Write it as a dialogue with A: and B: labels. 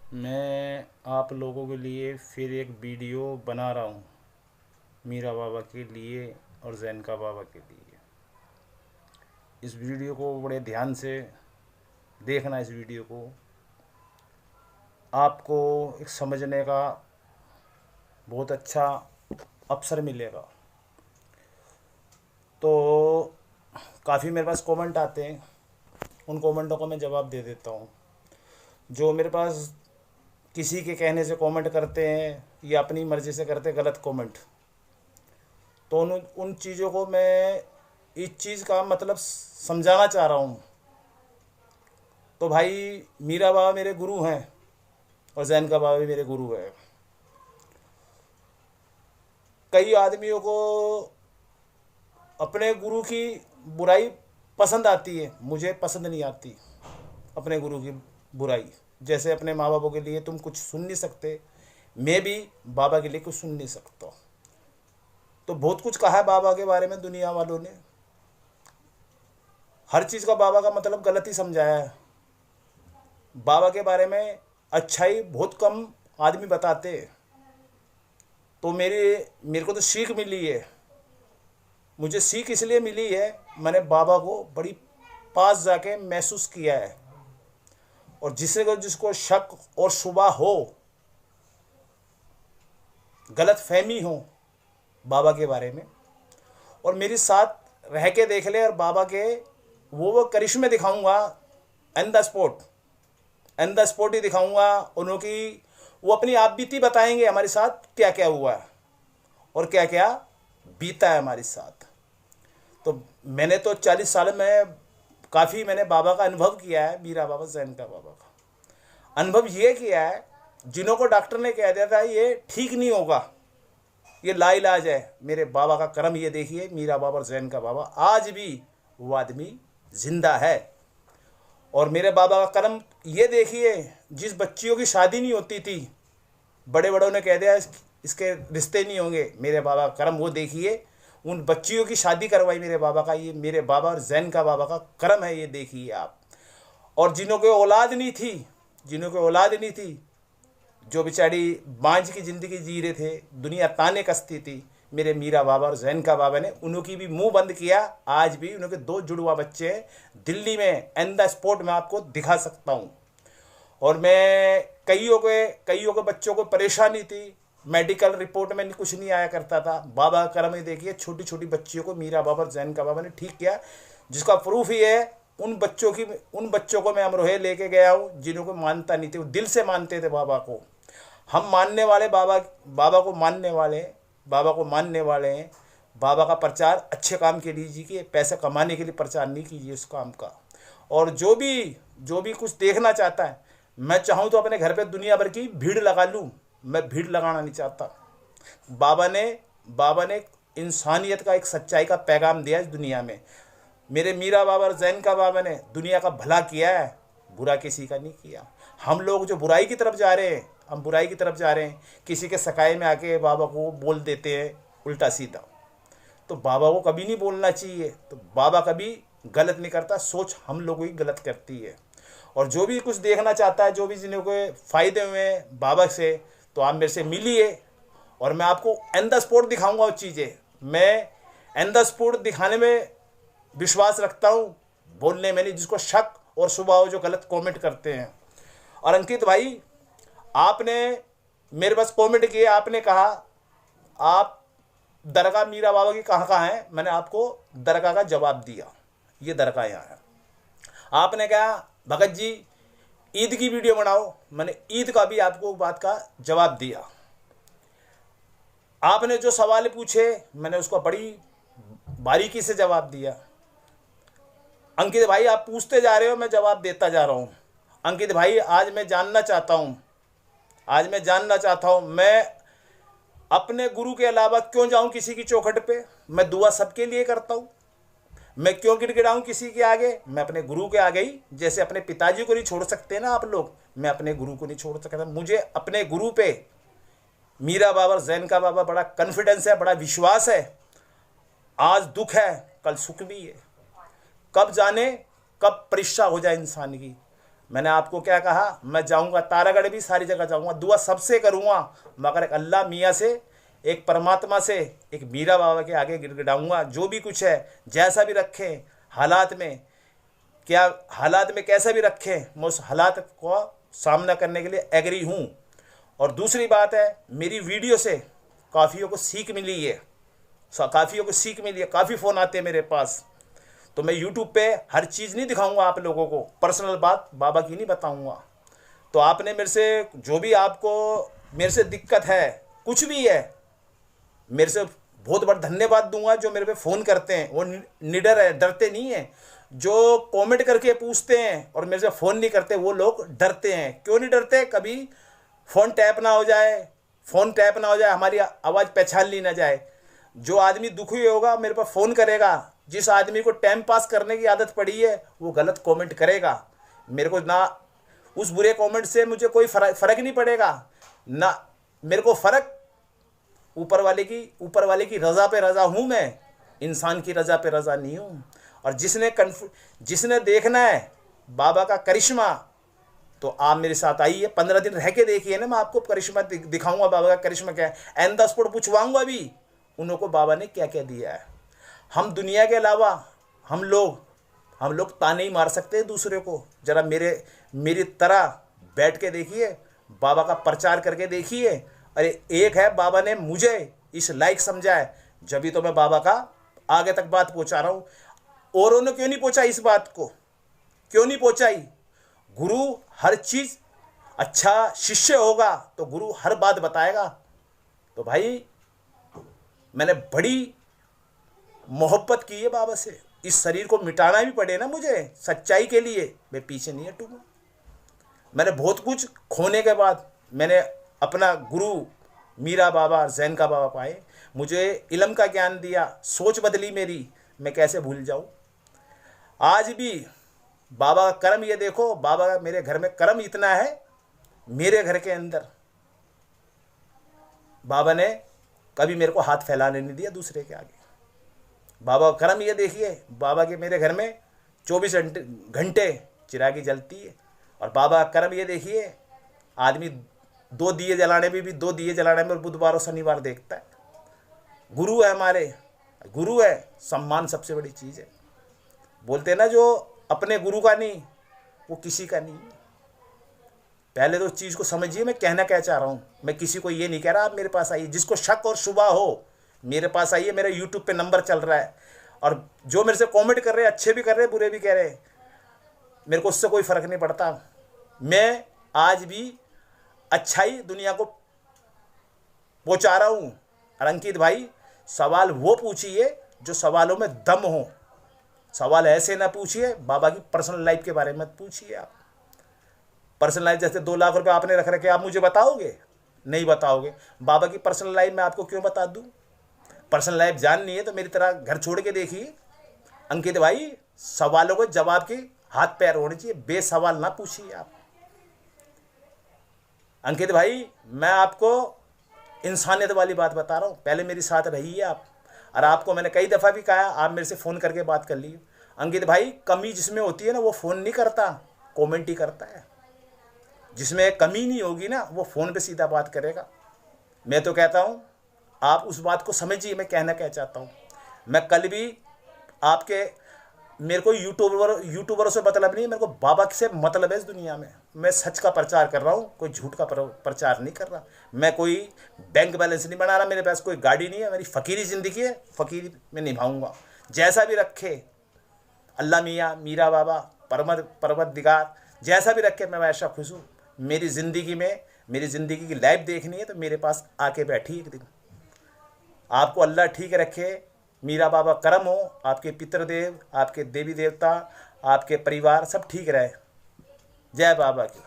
A: मैं आप लोगों के लिए फिर एक वीडियो बना रहा हूँ, मीरा बाबा के लिए और जैनका बाबा के लिए। इस वीडियो को बड़े ध्यान से देखना। इस वीडियो को आपको एक समझने का बहुत अच्छा अवसर मिलेगा। तो काफ़ी मेरे पास कमेंट आते हैं, उन कमेंटों को मैं जवाब दे देता हूँ। जो मेरे पास किसी के कहने से कमेंट करते हैं या अपनी मर्ज़ी से करते हैं गलत कमेंट, तो उन उन चीज़ों को मैं इस चीज़ का मतलब समझाना चाह रहा हूँ। तो भाई, मीरा बाबा मेरे गुरु हैं और जैन का बाबा भी मेरे गुरु है। कई आदमियों को अपने गुरु की बुराई पसंद आती है, मुझे पसंद नहीं आती अपने गुरु की बुराई। जैसे अपने माँ बापों के लिए तुम कुछ सुन नहीं सकते, मैं भी बाबा के लिए कुछ सुन नहीं सकता। तो बहुत कुछ कहा है बाबा के बारे में दुनिया वालों ने, हर चीज़ का बाबा का मतलब गलत ही समझाया है। बाबा के बारे में अच्छाई बहुत कम आदमी बताते। तो मेरे को तो सीख मिली है। मुझे सीख इसलिए मिली है, मैंने बाबा को बड़ी पास जाके महसूस किया है। और जिसको शक और शुबा हो, गलत फहमी हो बाबा के बारे में, और मेरे साथ रह के देख ले, और बाबा के वो करिश्मे दिखाऊंगा एन द स्पॉट ही दिखाऊंगा उनकी। वो अपनी आप बीती बताएंगे हमारे साथ क्या क्या हुआ है और क्या क्या बीता है हमारे साथ। तो मैंने तो 40 साल में काफ़ी मैंने बाबा का अनुभव किया है, मीरा बाबा जैन का बाबा का अनुभव ये किया है। जिन्हों को डॉक्टर ने कह दिया था ये ठीक नहीं होगा, ये लाइलाज है, मेरे बाबा का करम ये देखिए, मीरा बाबा और जैन का बाबा आज भी वो आदमी जिंदा है। और मेरे बाबा का करम ये देखिए, जिस बच्चियों की शादी नहीं होती थी, बड़े बड़ों ने कह दिया इसके रिश्ते नहीं होंगे, मेरे बाबा का करम वो देखिए, उन बच्चियों की शादी करवाई मेरे बाबा का। ये मेरे बाबा और जैन का बाबा का करम है, ये देखिए आप। और जिन्हों की औलाद नहीं थी, जो बेचारी बांझ की ज़िंदगी जी रहे थे, दुनिया ताने कसती थी, मेरे मीरा बाबा और जैन का बाबा ने उनकी भी मुंह बंद किया। आज भी उनके 2 जुड़वा बच्चे हैं दिल्ली में, एन द स्पॉट में आपको दिखा सकता हूँ। और मैं कईयों के बच्चों को परेशानी थी, मेडिकल रिपोर्ट में कुछ नहीं आया करता था, बाबा का करम ही देखिए, छोटी छोटी बच्चियों को मीरा बाबा और जैन का बाबा ने ठीक किया। जिसका प्रूफ ही है, उन बच्चों को मैं अमरोहे लेके गया हूँ, जिन्हों को मानता नहीं थे, वो दिल से मानते थे बाबा को। हम मानने वाले बाबा को मानने वाले हैं। बाबा का प्रचार अच्छे काम के लिए कीजिए, पैसे कमाने के लिए प्रचार नहीं कीजिए उस काम का। और जो भी कुछ देखना चाहता है, मैं चाहूँ तो अपने घर पे दुनिया भर की भीड़ लगा लूँ, मैं भीड़ लगाना नहीं चाहता। बाबा ने इंसानियत का, एक सच्चाई का पैगाम दिया इस दुनिया में। मेरे मीरा बाबा और जैन का बाबा ने दुनिया का भला किया है, बुरा किसी का नहीं किया। हम लोग जो बुराई की तरफ जा रहे हैं, किसी के सकाए में आके बाबा को बोल देते हैं उल्टा सीधा। तो बाबा को कभी नहीं बोलना चाहिए। तो बाबा कभी गलत नहीं करता, सोच हम लोगों ही गलत करती है। और जो भी कुछ देखना चाहता है, जो भी जिन्हें को फ़ायदे हुए हैं बाबा से, तो आप मेरे से मिलिए और मैं आपको एन द स्पॉट दिखाऊंगा वो चीज़ें। मैं एन द स्पॉट दिखाने में विश्वास रखता हूँ, बोलने में नहीं। जिसको शक और शुबा हो, जो गलत कमेंट करते हैं। और अंकित भाई, आपने मेरे पास कमेंट किए, आपने कहा आप दरगाह मीरा बाबा की कहाँ है, मैंने आपको दरगाह का जवाब दिया। ये दरगाह यहाँ है। आपने कहा भगत जी ईद की वीडियो बनाओ, मैंने ईद का भी आपको बात का जवाब दिया। आपने जो सवाल पूछे मैंने उसको बड़ी बारीकी से जवाब दिया। अंकित भाई, आप पूछते जा रहे हो, मैं जवाब देता जा रहा हूँ। अंकित भाई, आज मैं जानना चाहता हूँ, मैं अपने गुरु के अलावा क्यों जाऊँ किसी की चौखट पे। मैं दुआ सबके लिए करता हूँ। मैं क्यों गिड़गिड़ाऊँ किसी के आगे, मैं अपने गुरु के आगे ही। जैसे अपने पिताजी को नहीं छोड़ सकते ना आप लोग, मैं अपने गुरु को नहीं छोड़ सकता। मुझे अपने गुरु पे, मीरा बाबा और जैन का बाबा, बड़ा कॉन्फिडेंस है, बड़ा विश्वास है। आज दुख है, कल सुख भी है। कब जाने कब परीक्षा हो जाए इंसान की। मैंने आपको क्या कहा, मैं जाऊंगा तारागढ़ भी, सारी जगह जाऊंगा, दुआ सबसे करूंगा, मगर एक अल्लाह मियाँ से, एक परमात्मा से, एक मीरा बाबा के आगे गिड़गिड़ाऊंगा। जो भी कुछ है, जैसा भी रखें हालात में, क्या हालात में कैसा भी रखें, मैं उस हालात को सामना करने के लिए एग्री हूँ। और दूसरी बात है, मेरी वीडियो से काफ़ियों को सीख मिली है, काफ़ियों को सीख मिली है, काफ़ी फ़ोन आते हैं मेरे पास। तो मैं यूट्यूब पे हर चीज़ नहीं दिखाऊंगा आप लोगों को, पर्सनल बात बाबा की नहीं बताऊंगा। तो आपने मेरे से जो भी आपको मेरे से दिक्कत है, कुछ भी है, मेरे से बहुत बड़ा धन्यवाद दूंगा। जो मेरे पे फ़ोन करते हैं वो निडर है, डरते नहीं हैं। जो कमेंट करके पूछते हैं और मेरे से फ़ोन नहीं करते, वो लोग डरते हैं। क्यों नहीं डरते? कभी फ़ोन टैप ना हो जाए, हमारी आवाज़ पहचान ली ना जाए। जो आदमी दुखी होगा मेरे पास फ़ोन करेगा, जिस आदमी को टाइम पास करने की आदत पड़ी है वो गलत कमेंट करेगा। मेरे को ना उस बुरे कमेंट से मुझे कोई फ़र्क नहीं पड़ेगा, ना मेरे को फ़र्क ऊपर वाले की रज़ा पे रज़ा हूँ मैं, इंसान की रज़ा पे रज़ा नहीं हूँ। और जिसने देखना है बाबा का करिश्मा, तो आप मेरे साथ आइए, 15 दिन रह के देखिए ना, मैं आपको करिश्मा दिखाऊंगा। बाबा का करिश्मा क्या है, एंड द स्पॉट पूछवाऊंगा भी उन लोगों को बाबा ने क्या क्या दिया है। हम दुनिया के अलावा हम लोग ताने ही मार सकते हैं दूसरे को। ज़रा मेरी तरह बैठ के देखिए, बाबा का प्रचार करके देखिए। अरे एक है, बाबा ने मुझे इस लायक समझा है, जब भी तो मैं बाबा का आगे तक बात पहुंचा रहा हूँ। औरों ने क्यों नहीं पहुंचा इस बात को, क्यों नहीं पहुंचाई? गुरु हर चीज़, अच्छा शिष्य होगा तो गुरु हर बात बताएगा। तो भाई मैंने बड़ी मोहब्बत की है बाबा से, इस शरीर को मिटाना भी पड़े ना मुझे सच्चाई के लिए, मैं पीछे नहीं हटूंगा। मैंने बहुत कुछ खोने के बाद मैंने अपना गुरु मीरा बाबा, जैन का बाबा पाए, मुझे इल्म का ज्ञान दिया, सोच बदली मेरी, मैं कैसे भूल जाऊं। आज भी बाबा का कर्म ये देखो, बाबा का मेरे घर में कर्म इतना है, मेरे घर के अंदर बाबा ने कभी मेरे को हाथ फैलाने नहीं दिया दूसरे के आगे। बाबा का कर्म ये देखिए, बाबा के मेरे घर में 24 घंटे चिरागी जलती है। और बाबा का कर्म ये देखिए, आदमी 2 दिए जलाने में भी 2 दिए जलाने में बुधवार और शनिवार देखता है। गुरु है हमारे, गुरु है, सम्मान सबसे बड़ी चीज़ है। बोलते ना जो अपने गुरु का नहीं वो किसी का नहीं। पहले तो चीज़ को समझिए, मैं कहना क्या चाह रहा हूँ। मैं किसी को ये नहीं कह रहा आप मेरे पास आइए, जिसको शक और शुबा हो मेरे पास आइए। मेरा यूट्यूब पे नंबर चल रहा है, और जो मेरे से कमेंट कर रहे हैं, अच्छे भी कर रहे हैं, बुरे भी कह रहे हैं, मेरे को उससे कोई फ़र्क नहीं पड़ता। मैं आज भी अच्छाई दुनिया को पहुँचा रहा हूँ। और अंकित भाई, सवाल वो पूछिए जो सवालों में दम हो, सवाल ऐसे ना पूछिए बाबा की पर्सनल लाइफ के बारे में मत पूछिए। आप पर्सनल लाइफ, जैसे 2 लाख रुपए आपने रख रखे, आप मुझे बताओगे? नहीं बताओगे। बाबा की पर्सनल लाइफ मैं आपको क्यों बता दूं? पर्सनल लाइफ जाननी है तो मेरी तरह घर छोड़ के देखिए। अंकित भाई, सवालों को जवाब के हाथ पैर होने चाहिए, बेसवाल ना पूछिए आप। अंकित भाई, मैं आपको इंसानियत वाली बात बता रहा हूँ, पहले मेरे साथ रहिए आप। और आपको मैंने कई दफ़ा भी कहा, आप मेरे से फ़ोन करके बात कर लीजिए। अंकित भाई, कमी जिसमें होती है ना वो फ़ोन नहीं करता, कमेंट ही करता है। जिसमें कमी नहीं होगी ना वो फ़ोन पे सीधा बात करेगा। मैं तो कहता हूँ आप उस बात को समझिए, मैं कहना क्या चाहता हूँ। मैं कल भी आपके, मेरे को यूट्यूबरों से मतलब नहीं है, मेरे को बाबा से मतलब है इस दुनिया में। मैं सच का प्रचार कर रहा हूँ, कोई झूठ का प्रचार नहीं कर रहा। मैं कोई बैंक बैलेंस नहीं बना रहा, मेरे पास कोई गाड़ी नहीं है, मेरी फ़कीरी ज़िंदगी है, फ़कीरी में निभाऊंगा। जैसा भी रखे अल्लाह मियाँ, मीरा बाबा, परवतदिगार, जैसा भी रखे मैं वैसा खुश हूँ। मेरी ज़िंदगी की लाइफ देखनी है तो मेरे पास आके बैठी एक दिन। आपको अल्लाह ठीक रखे, मीरा बाबा करम हो, आपके पितृदेव, आपके देवी देवता, आपके परिवार सब ठीक रहे। जय बाबा की।